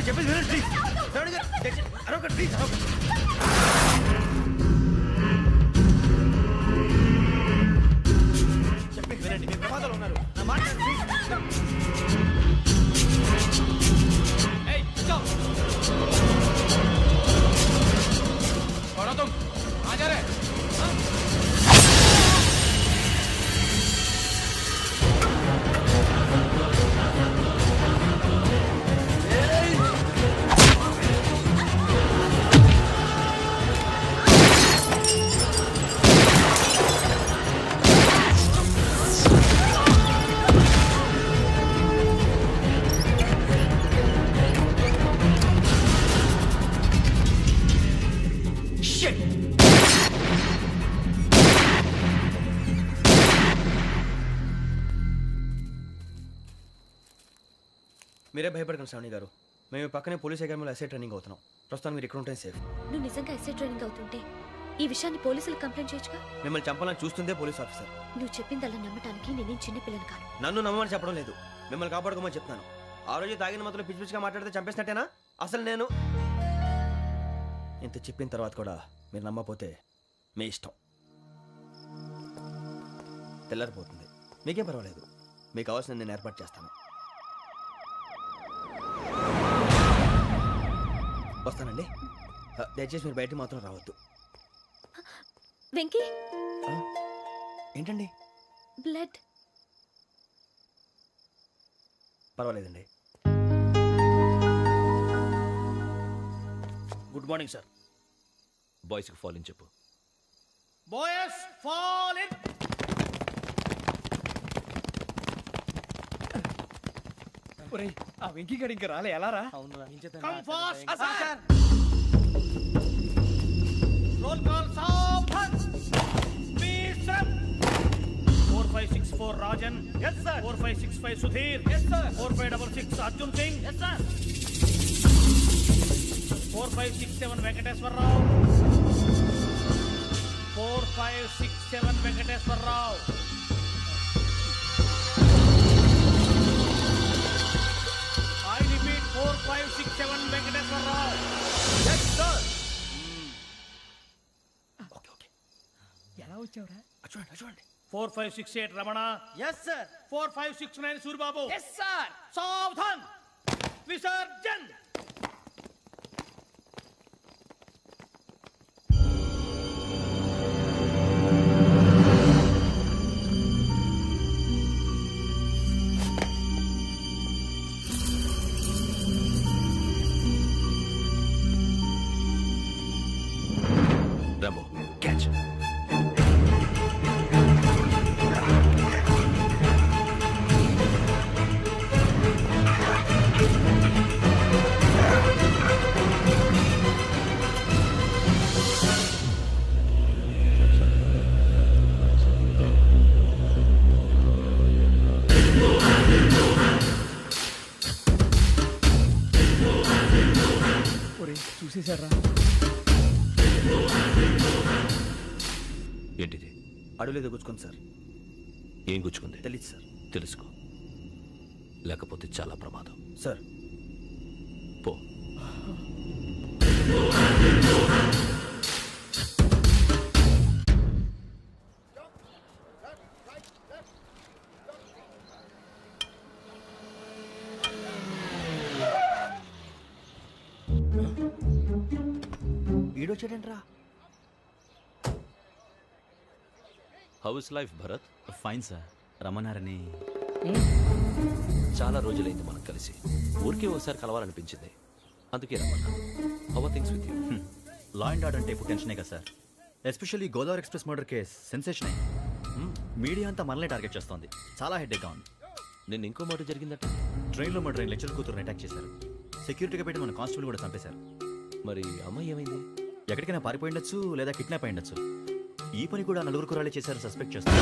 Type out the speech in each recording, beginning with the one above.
చెప్పేసి వినండి please. అరొకటి please. చెప్పేసి వినండి, మీ ప్రమాదాలు ఉన్నారు. నా మాట ప్లీజ్. మీరే భయపడకండి శ్రావణి గారు. మేము పక్కనే పోలీస్ అకాడమీలో ఎస్ఐ ట్రైనింగ్ అవుతున్నాం. ప్రస్తుతం మీరు ఇక్కడ ఉంటే సేఫ్. నువ్వు నిజంగా ఎస్ఐ ట్రైనింగ్ అవుతుంటే ఈ విషయాన్ని పోలీసులకు కంప్లైంట్ చేయొచ్చుగా. మిమ్మల్ని చంపాలని చూస్తుందే పోలీస్ ఆఫీసర్. నువ్వు చెప్పిందల్లా నమ్మటానికి నేనేం చిన్నపిల్లని కాను. నన్ను నమ్మమని చెప్పడం లేదు, మిమ్మల్ని కాపాడుకోమని చెప్తాను. ఆ రోజు తాగిన మాత్రం పిచ్చి పిచ్చిగా మాట్లాడితే చంపేసినట్టేనా? అసలు నేను ఇంత చెప్పిన తర్వాత కూడా మీరు నమ్మపోతే మీ ఇష్టం. తెల్లారిపోతుంది, మీకేం పర్వాలేదు. మీకు కావాల్సిన నేను ఏర్పాటు చేస్తాను. వస్తానండి. దయచేసి మీరు బయటికి మాత్రం రావద్దు. వెంకీ, ఏంటండి? బ్లడ్. పర్వాలేదండి. Good morning sir. బాయ్స్కి ఫాల్ ఇన్ చెప్పు. Boys fall in. ఒరేయ్, ఆ వెంకీ గడి ఇంకా రాలే. ఎలా రా? Come fast sir. Roll call సావధాన్. Speed up. 4564 Rajan. yes sir. 4565 Sudheer. yes sir. 4566 Arjun Singh. yes sir. 4567 Venkateswararao. 4567 Venkateswararao. I repeat 4567 Venkateswararao. yes sir. Okay. ఎలా వచ్చావురా? చూడండి. 4568 Ramana. yes sir. 4569 Suribabu. yes sir. సావధాన్. విసర్జన్. Rambo catch. చూసేశారా? ఏంటిది? అడుగులేదు గుచ్చుకుంది సార్. ఏం గుచ్చుకుంది? తెలీదు సార్. తెలుసుకో, లేకపోతే చాలా ప్రమాదం. సార్ పో. ఈడొచ్చాడంట్రా. How is life Bharat? Fine sir. రమ్మన్నారని. చాలా రోజులైంది మనం కలిసి. ఊరికే ఒకసారి కలవాలనిపించింది, అందుకే రమ్మన్నా. How are things with you? Law and order అంటే ఇప్పుడు టెన్షనే కదా sir. Especially Godavari express murder case sensation అయింది. మీడియా అంతా మనల్ని టార్గెట్ చేస్తోంది. చాలా హెడ్ఏక్గా ఉంది. నిన్న ఇంకో మర్డర్ జరిగిందట. ట్రైన్లో మా ట్రైన్ లెక్చర్ కూతురుని అటాక్ చేశారు. సెక్యూరిటీగా పెట్టి మన కానిస్టేబుల్ కూడా చంపేశారు. మరి అమ్మాయి ఏమైంది? ఎక్కడికైనా పారిపోయిండొచ్చు, లేదా కిడ్నాప్ అయ్యిండొచ్చు. ఈ పని కూడా నలుగురు కుర్రాళ్ళే చేశారు సస్పెక్ట్ చేస్తారు.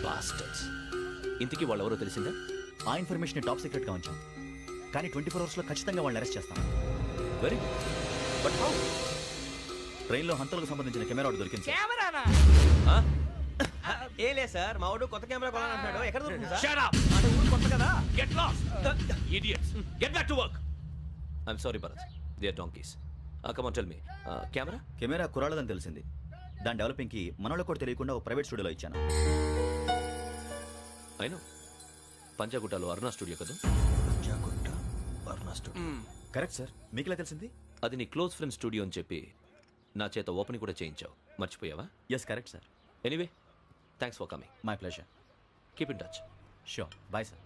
బాస్టర్స్. ఇంతకీ వాళ్ళు ఎవరో తెలిసిందా? ఆ ఇన్ఫర్మేషన్ టాప్ సీక్రెట్గా ఉంచాం, కానీ 24 అవర్స్లో ఖచ్చితంగా వాళ్ళని అరెస్ట్ చేస్తాం. Very good. But how? ట్రైన్లో హంతలకు సంబంధించిన కెమెరా ఒకటి దొరికింది. కెమెరానా? ఏ లేదు సార్ మా వాడు కొత్త కెమెరా కొనాలంటున్నాడు. ఎక్కడ దొరుకుతుంది సార్? Shut up! అంటే ఊరు కొత్త కదా. Get lost! Idiots! Get back to work! I'm sorry, Bharat. They are donkeys. Come on, tell me. Camera? Camera కురాలదని తెలిసింది. దాని డెవలపింగ్కి మనలో కూడా తెలియకుండా ఒక ప్రైవేట్ స్టూడియోలో ఇచ్చాను. I know. పంజాగుట్టలో అరుణ స్టూడియో కదా? పంజాగుట్ట అరుణ స్టూడియో. Correct sir. మీకు ఎలా తెలిసింది? అది నీ క్లోజ్ ఫ్రెండ్ స్టూడియో అని చెప్పి నా చేత ఓపెన్ కూడా చేయించావు. మర్చిపోయావా? Yes correct sir. Anyway thanks for coming. My pleasure. Keep in touch. Sure. Bye sir.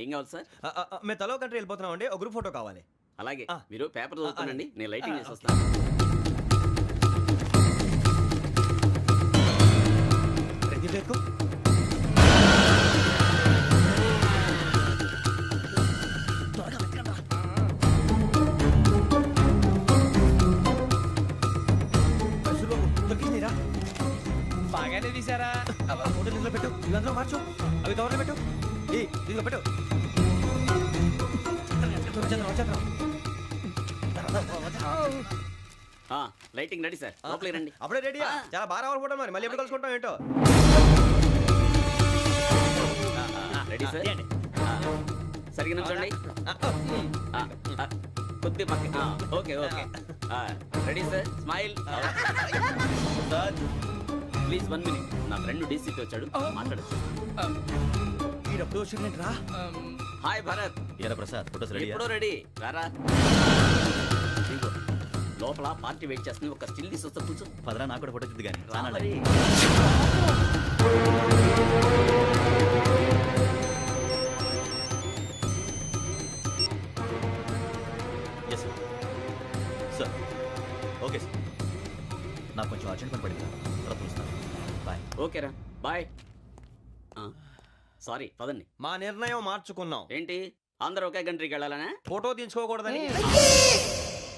ఏం కావాలి సార్? మేము తలో కంట్రీ వెళ్ళిపోతున్నాం అండి. ఒక గ్రూప్ ఫోటో కావాలి. అలాగే ఆ. మీరు పేపర్ చదువుతానండి, నేను లైటింగ్ చేసి వస్తాను. రెడీ చేసుకో. బాగానే తీసారా? ఫోటో ఇందులో పెట్టు, ఇవి అందులో మార్చు, అవి కవర్లో పెట్టు, ఇదిగో పెట్టు. లైటింగ్ రెడీ సార్, లోపలికి రండి. అప్పుడే రెడీయా? చాలా బాగా రావాలి ఫోటో. మరి మళ్ళీ ఎప్పుడు కలుసుకుంటాం ఏంటో. Ready sir. సరిగ్గా నుంచోండి. కొద్ది పక్క. Okay okay. Ready sir. Smile. Please 1 minute. నా ఫ్రెండ్ డీసీపీ వచ్చాడు, మాట్లాడచ్చు. ఈడప్పుడు వచ్చిందంటరా. హాయ్ భరత్. ఏరా ప్రసాద్, ఫోటోస్ రెడీ? ఎప్పుడో రెడీ. రారా. ఇదిగో, లోపల పార్టీ వెయిట్ చేస్తుంది. ఒక స్టిల్ తీసి వస్తా, కూర్చో. పదరా, నాకు కూడా ఫోటో చూద్దు కానీ. రా మరి. Yes sir. Sir okay sir. నాకు కొంచెం అర్జెంట్ పని పడింది, తర్వాత పిలుస్తాను. బాయ్. ఓకేరా, బాయ్. సారీ, పదండి. మా నిర్ణయం మార్చుకున్నాం. ఏంటి, అందరూ ఒకే కంట్రీకి వెళ్ళాలనే? ఫోటో తీసుకోకూడదని.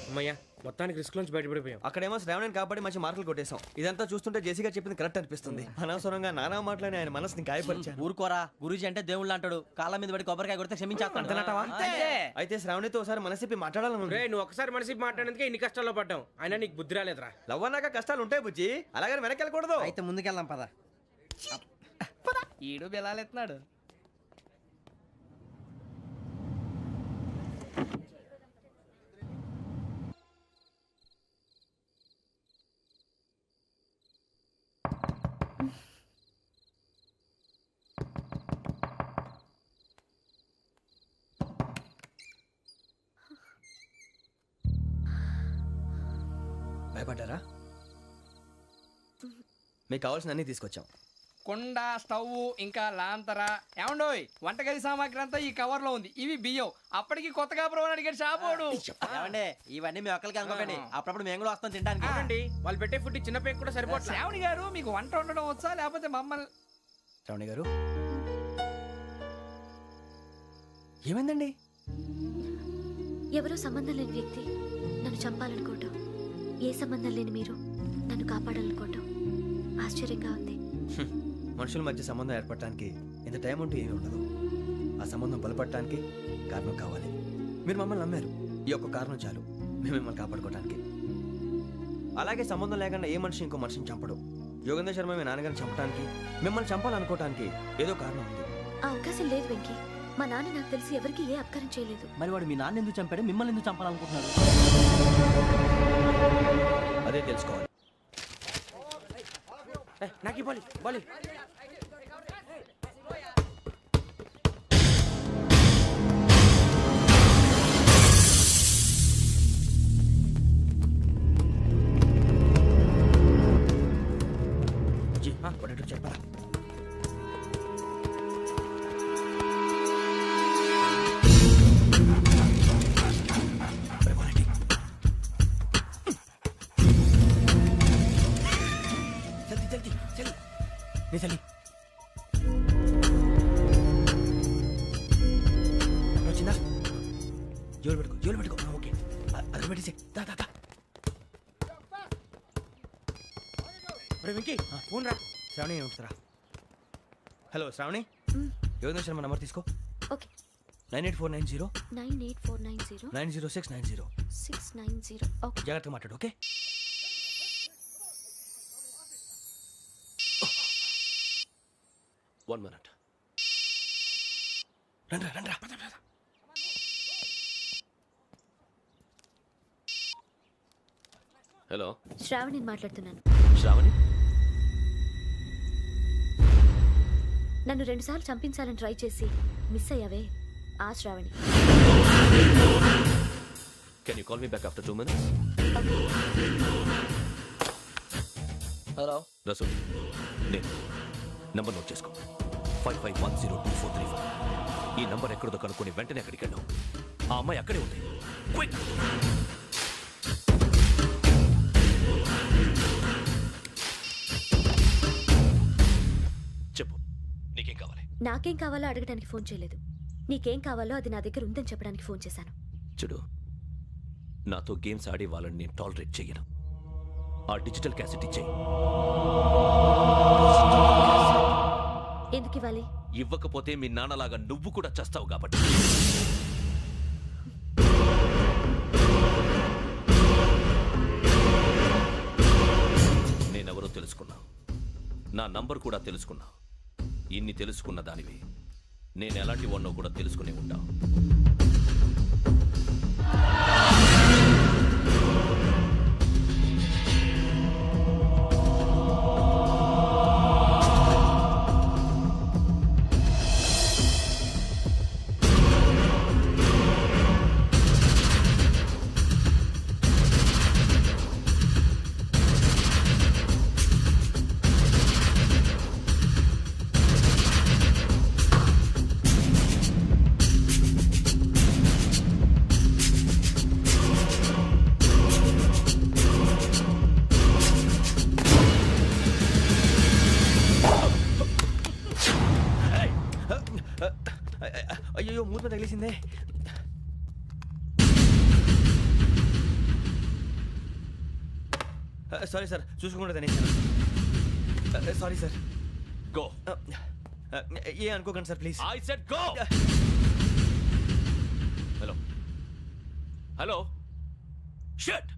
అమ్మయ్యా, మొత్తానికి రిస్క్ నుంచి బయటపడిపోయాం. అక్కడేమో శ్రావణిని కాబట్టి మంచి మార్కులు కొట్టేశాం. ఇదంతా చూస్తుంటే జేసీగా చెప్పింది కరెక్ట్ అనిపిస్తుంది. అనవసరంగా నానా మాటలని ఆయన మనసుని గాయపరిచాను. ఊరుకోరా, గురూజీ అంటే దేవుళ్ళు అంటాడు. కాళ్ళ మీద పడి కొబ్బరికాయ కొడితే క్షమించేస్తాడు. అంతేనంటావా? అయితే శ్రావణితో ఒకసారి మనసిప్పి మాట్లాడాలను. నువ్వు ఒకసారి మనసి మాట్లాడేందుకే ఇన్ని కష్టాల్లో పడ్డాం. అయినా నీకు బుద్ధి రాలేదురా. లవ్ అన్నాక కష్టాలు ఉంటాయి బుజ్జి, అలాగని వెనక్కి వెళ్ళకూడదు. అయితే ముందుకెళ్దాం పద. ఈడు బెలాలెత్తున్నాడు. భయపడ్డారా? మీకు కావాల్సిన అన్ని తీసుకొచ్చాం. కుండ, స్టవ్, ఇంకా లాంతర. ఏమండోయ్, వంటగది సామాగ్రి అంతా ఈ కవర్ లో ఉంది. ఇవి బియ్యం. అప్పటికి కొత్తగా బ్రౌన్ అడిగాడు షాపోడు. ఏమండి, ఇవన్నీ మీ ఒక్కరికి అనుకోకండి. అప్పుడప్పుడు మేము కూడా వస్తాం తినడానికి. వాళ్ళు పెట్టే ఫుడ్ చిన్న పేరు కూడా సరిపోతుంది. శ్రావణి గారు, మీకు వంట వండడం వచ్చా, లేకపోతే మమ్మల్ని? శ్రావణి గారు, ఏమైందండి? ఎవరో సంబంధం లేని వ్యక్తి నన్ను చంపాలనుకోవటం, ఏ సంబంధం లేని మీరు నన్ను కాపాడాలనుకోవటం ఆశ్చర్యంగా ఉంది. మనుషుల మధ్య సంబంధం ఏర్పడటానికి ఇంత టైం ఉంటే ఏమీ ఉండదు. ఆ సంబంధం బలపడటానికి కారణం కావాలి. మీరు మమ్మల్ని నమ్మారు, ఈ ఒక్క కారణం చాలు మేము మిమ్మల్ని కాపాడుకోవడానికి. అలాగే సంబంధం లేకుండా ఏ మనిషి ఇంకో మనిషిని చంపడు. యోగేంద్ర శర్మ మీ నాన్నగారిని చంపడానికి, మిమ్మల్ని చంపాలనుకోవటానికి ఏదో కారణం ఉంది. ఆ అవకాశం లేదు వెంకీ. మా నాన్న నాకు తెలిసి ఎవరికి ఏ అపకారం చేయలేదు. మరి వాడు మీ నాన్న ఎందుకు చంపాడు, మిమ్మల్ని ఎందుకు చంపాలనుకుంటున్నాడు? అదే తెలుసుకోవాలి. నాకు ఇవ్వాలి, బాలి. చెప్పరా? చలి వచ్చిందా? జోలు పెట్టుకో. ఓకే, అది పెట్టేసి వెంకీ, ఫోన్ రా. శ్రావణి ఉంటుందిరా. హలో శ్రావణి, యోగేంద్ర శర్మ నంబర్ తీసుకో. ఓకే. 98490 98490 90690. 690. ఓకే. జాగ్రత్తగా మాట్లాడు, ఓకే? One minute. రండ్రా రండ్రా. హలో శ్రావణిని మాట్లాడుతున్నాను. శ్రావణి, నన్ను 2 సార్లు చంపించాలని ట్రై చేసి మిస్ అయ్యావే, ఆ Shravani. can you call me back after 2 minutes? Hello Rasool, నేను నంబర్ నోట్ చేసుకో. 55102434. ఈ నంబర్ ఎక్కడదో కనుక్కొని వెంటనే అక్కడికి వెళ్ళాం. ఆ అమ్మాయి అక్కడే ఉంది. క్విక్! చెప్పు, నీకేం కావాలి? నాకేం కావాలో అడగడానికి ఫోన్ చేయలేదు. నీకేం కావాలో అది నా దగ్గర ఉందని చెప్పడానికి ఫోన్ చేశాను. చూడు, నాతో గేమ్స్ ఆడే వాళ్ళని నేను టాలరేట్ చెయ్యను. ఆ డిజిటల్ క్యాసెట్ ఇచ్చేయి. ఎందుకు ఇవ్వాలి? ఇవ్వకపోతే మీ నాన్నలాగా నువ్వు కూడా చస్తావు కాబట్టి. నేనెవరో తెలుసుకున్నావు, నా నంబర్ కూడా తెలుసుకున్నావు. ఇన్ని తెలుసుకున్న దానివి నేను ఎలాంటి వాడినో కూడా తెలుసుకునే ఉంటావు. అయ్యో, మూత తగిలేసిందే. సారీ సార్, చూసుకోకుండా తినేసాను. Sorry sir. గో. ఏ అనుకోకండి sir, please. I said go. Hello hello, shut.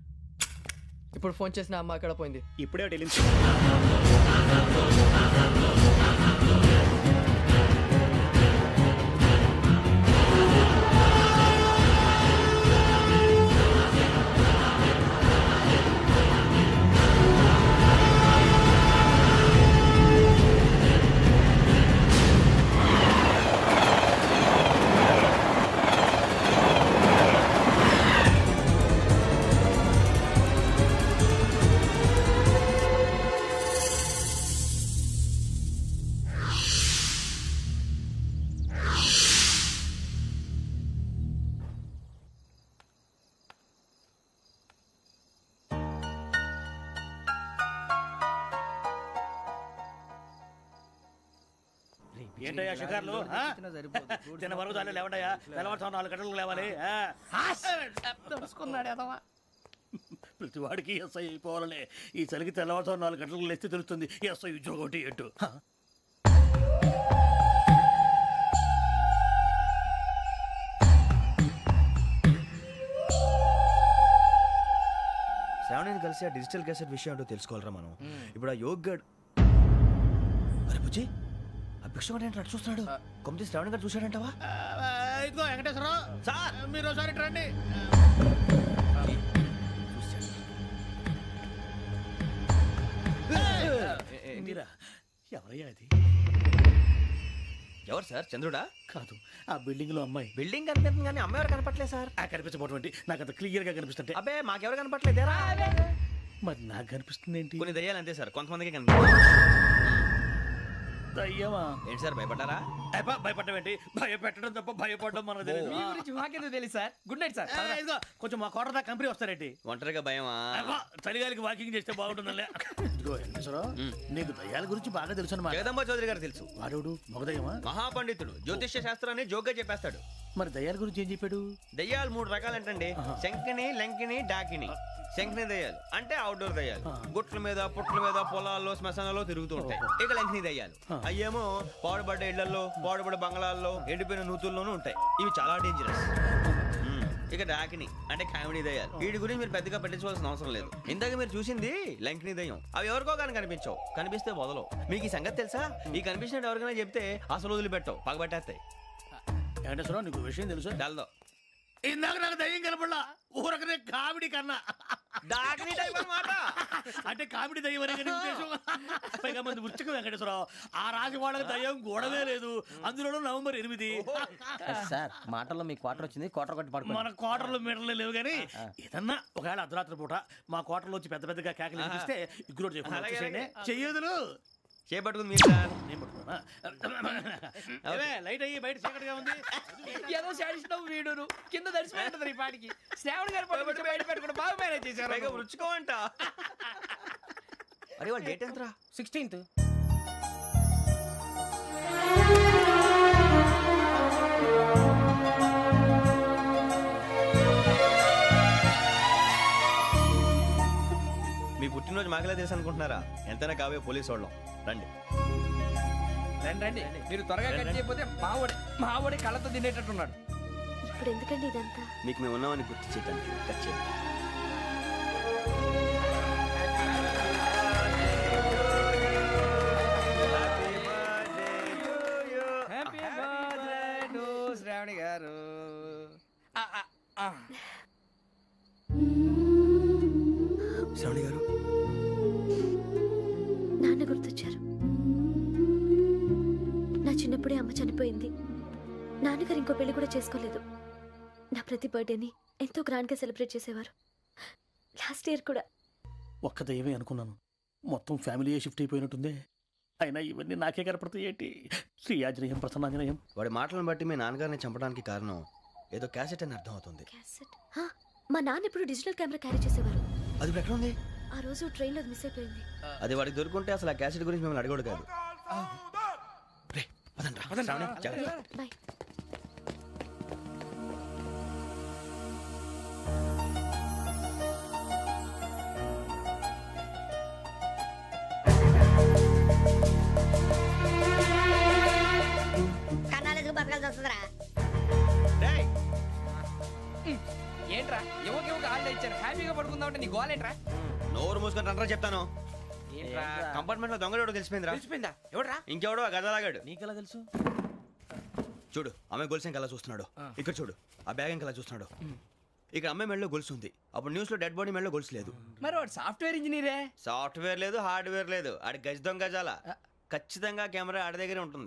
ఇప్పుడు ఫోన్ చేసిన అమ్మ అక్కడ పోయింది. ఇప్పుడే వెళ్ళింది. ఏంటయ్యా షికార్లు? తిన వరకు దాన్ని లేవండయ్యా. తెల్లవారుతో 4 గంటలకు లేవాలి. తెలుసుకున్నాడు ఎదవా. ప్రతి వాడికి ఎస్ఐ అయిపోవాలనే ఈ చలికి తెల్లవారుతో 4 గంటలకు లేస్తే తెలుస్తుంది ఎస్ఐ ఉద్యోగం ఒకటి ఎట్టు. శ్రావణిని కలిసి ఆ డిజిటల్ క్యాసెట్ విషయం ఏంటో తెలుసుకోవాలరా మనం. ఇప్పుడు ఆ యోగ్గడ్, అరే బుజ్జి, ఆ భిక్షం అంటే అటు చూస్తున్నాడు. కొమ్మతి శ్రావణి గారు చూశాడంటావా? ఇదిగో వెంకటేశ్వరరావు సార్, మీరు ఒకసారి రండి. మీరా? ఎవరయ్యా అది? ఎవరు సార్? చంద్రుడా? కాదు, ఆ బిల్డింగ్ లో అమ్మాయి. బిల్డింగ్ కనిపిస్తుంది కానీ అమ్మాయి ఎవరు కనపట్లేదు సార్. కనిపించబోటువంటి నాకు అంత క్లియర్ గా కనిపిస్తుంటే. అబ్బే, మాకెవరు కనపట్లేదేరా? మరి నాకు కనిపిస్తుంది ఏంటి? కొన్ని దయ్యాలు అంతే సార్, కొంతమందికి కనిపిస్తుంది. దయ్యమా? ఏంటి సార్, భయపడ్డారా? భయపడడం ఏంటి? భయపెట్టడం తప్ప భయపడడం మనకు తెలియదు. మీ గురించి మాకేదో తెలుసు సార్. Good night sir. ఇదిగో కొంచెం మా కోట దాకా కంపెనీ వస్తారేంటి? ఒంటరిగా భయమా? చలిగాలికి వాకింగ్ చేస్తే బాగుంటుందిలే. ఇదిగో వెంకటేశ్వరరావు, నీకు దయ్యాల గురించి బాగా తెలుసు అన్నమాట. జగదంబ చౌదరి గారు తెలుసు. వాడు మగదయ్యమా? మహాపండితుడు, జ్యోతిష్య శాస్త్రాన్ని జోగ్గా చెప్పేస్తాడు. మరి దయ్యాల గురించి ఏం చెప్పాడు? దయ్యాలు 3 రకాలంటండి. శంకిని, లంకిని, డాకిని. శంకిని దయ్యాలు అంటే అవుట్డోర్ దయ్యాలు, గుట్ల మీద పుట్ల మీద పొలాల్లో శ్మశానాల్లో తిరుగుతూ ఉంటాయి. ఇక లంకిని దయ్యాలు అయ్యేమో పాడుబడ్డ ఇళ్లలో, పాడుబడ్డ బంగ్లాల్లో, ఎండిపోయిన నూతుల్లోనూ ఉంటాయి. ఇవి చాలా డేంజరస్. ఇక డాకిని అంటే కామెడీ దయ్యాలు. వీటి గురించి మీరు పెద్దగా పట్టించుకోవాల్సిన అవసరం లేదు. ఇందాక మీరు చూసింది లంకిని దయ్యం. అవి ఎవరికో కానీ కనిపించవు, కనిపిస్తే వదలవు. మీకు ఈ సంగతి తెలుసా? ఈ కనిపించినట్టు ఎవరికైనా చెప్తే అసలు వదిలిపెట్టవు, పగబట్టేస్తాయి. వెంకటేశ్వరరావు నీకు విషయం తెలుసు? డల్దో ఇందాక నాకు దయ్యం కనపడలా, ఊరకనే కామెడీ కన్నా. డాకిని టైప్ అన్నమాట. అంటే కామెడీ దయ్యం అనే కదా ఉద్దేశం. పైగా మంది ఉచ్చక వెంకటేశ్వరరావు, ఆ రాజు వాళ్ళకి దయ్యం గోడవే లేదు. అందులోనూ నవంబర్ 8. సార్ మాటల్లో మీ క్వార్టర్ వచ్చింది, క్వార్టర్ కొట్టి పడుకో. మన క్వార్టర్లో మీటర్లు లేవు కానీ ఏదన్నా ఒకవేళ అర్ధరాత్రి పూట మా క్వార్టర్లో వచ్చి పెద్ద పెద్దగా కేకలు వినిపిస్తే ఇగ్గురు చెయ్యదులు చేపట్టుకుంది మీరు సార్. నేను పట్టుకున్నా. లైట్ అయ్యి బయట చీకటిగా ఉంది. ఏదో శాడిస్తావు వీడును కింద దర్శనం ఈ పాటికి. శ్రావణ్ గారు పట్టుబట్టి బయట పెట్టుకుంటే బాగా మేనేజ్ చేశారు. పైగా రుచుకోమంట. అరే వాళ్ళ డేట్ ఎంతరా? 16th. మీ పుట్టినరోజు మాకలే తెలుసు అనుకుంటున్నారా? ఎంతైనా కావే పోలీసు వాళ్ళం. రండి రండి మీరు త్వరగా కట్ చేయకపోతే మావడి కళ్ళతో తినేటట్టున్నాడు. ఇప్పుడు ఎందుకండి ఇదంతా? మీకు మేము ఉన్నామని గుర్తు చేయకండి. కట్ చేయండి. హ్యాపీ బర్త్డే టు శ్రావణి గారు. శ్రావణి గారు నాన్న గుర్తొచ్చారు. నా చిన్నప్పుడే అమ్మ చనిపోయింది. నాన్నగారు ఇంకో పెళ్లి కూడా చేసుకోలేదు. నా ప్రతి బర్త్డేని ఎంతో గ్రాండ్గా సెలబ్రేట్ చేసేవారు. లాస్ట్ ఇయర్ కూడా. ఒక్క దయ్యమే అనుకున్నాను, మొత్తం ఫ్యామిలీయే షిఫ్ట్ అయిపోయినట్టుంది. అయినా ఇవన్నీ నాకే కనపడతాయి ఏంటి? శ్రీ ఆంజనేయం ప్రసన్నాంజనేయం. వాడి మాటలను బట్టి మీ నాన్నగారిని చంపడానికి కారణం ఏదో క్యాసెట్ అని అర్థం అవుతుంది. క్యాసెట్? మా నాన్న ఇప్పుడు డిజిటల్ కెమెరా క్యారీ చేసేవారు. అది ఇప్పుడు ఎక్కడ ఉంది? ఆ రోజు ట్రైన్లో మిస్ అయిపోయింది. అది వాడికి దొరుకుంటే అసలు ఆ క్యాసెట్ గురించి మిమ్మల్ని అడగడు కాదు. రే, పదండ్రా. శ్రావణి, జాగ్రత్త. బాయ్. కన్నాలకు బతకాల్సి వస్తుందిరా. రేయ్, ఏంట్రా ఎవరికి హాలిడే ఇచ్చారు, హ్యాపీగా పడుకుందామంటే నీ గోల్ ఏంట్రా? నోరు మూసుకొని రండ్రా చెప్తాను. ఏంట్రా కంపార్ట్మెంట్ లో దొంగడు తెలిసిపోయిందిరా. తెలిసిపోయిందా? ఎవడ్రా? ఇంకెవడో ఆ గదలాగాడు. నీకెలా తెలుసు? చూడు, ఆమె గొలుసు ఇంకలా చూస్తున్నాడు. ఇక్కడ చూడు, ఆ బ్యాగ్ ఇంకలా చూస్తున్నాడు. ఇక్కడ అమ్మాయి మెడలో గొలుసు ఉంది. అప్పుడు న్యూస్ లో డెడ్ బాడీ మెడలో గొలుసు లేదు. మరి వాడు సాఫ్ట్వేర్ ఇంజనీరే. సాఫ్ట్వేర్ లేదు, హార్డ్వేర్ లేదు. ఆడి గజ దొంగ గజాల. ఖచ్చితంగా కెమెరా ఆడి దగ్గరే ఉంటుంది.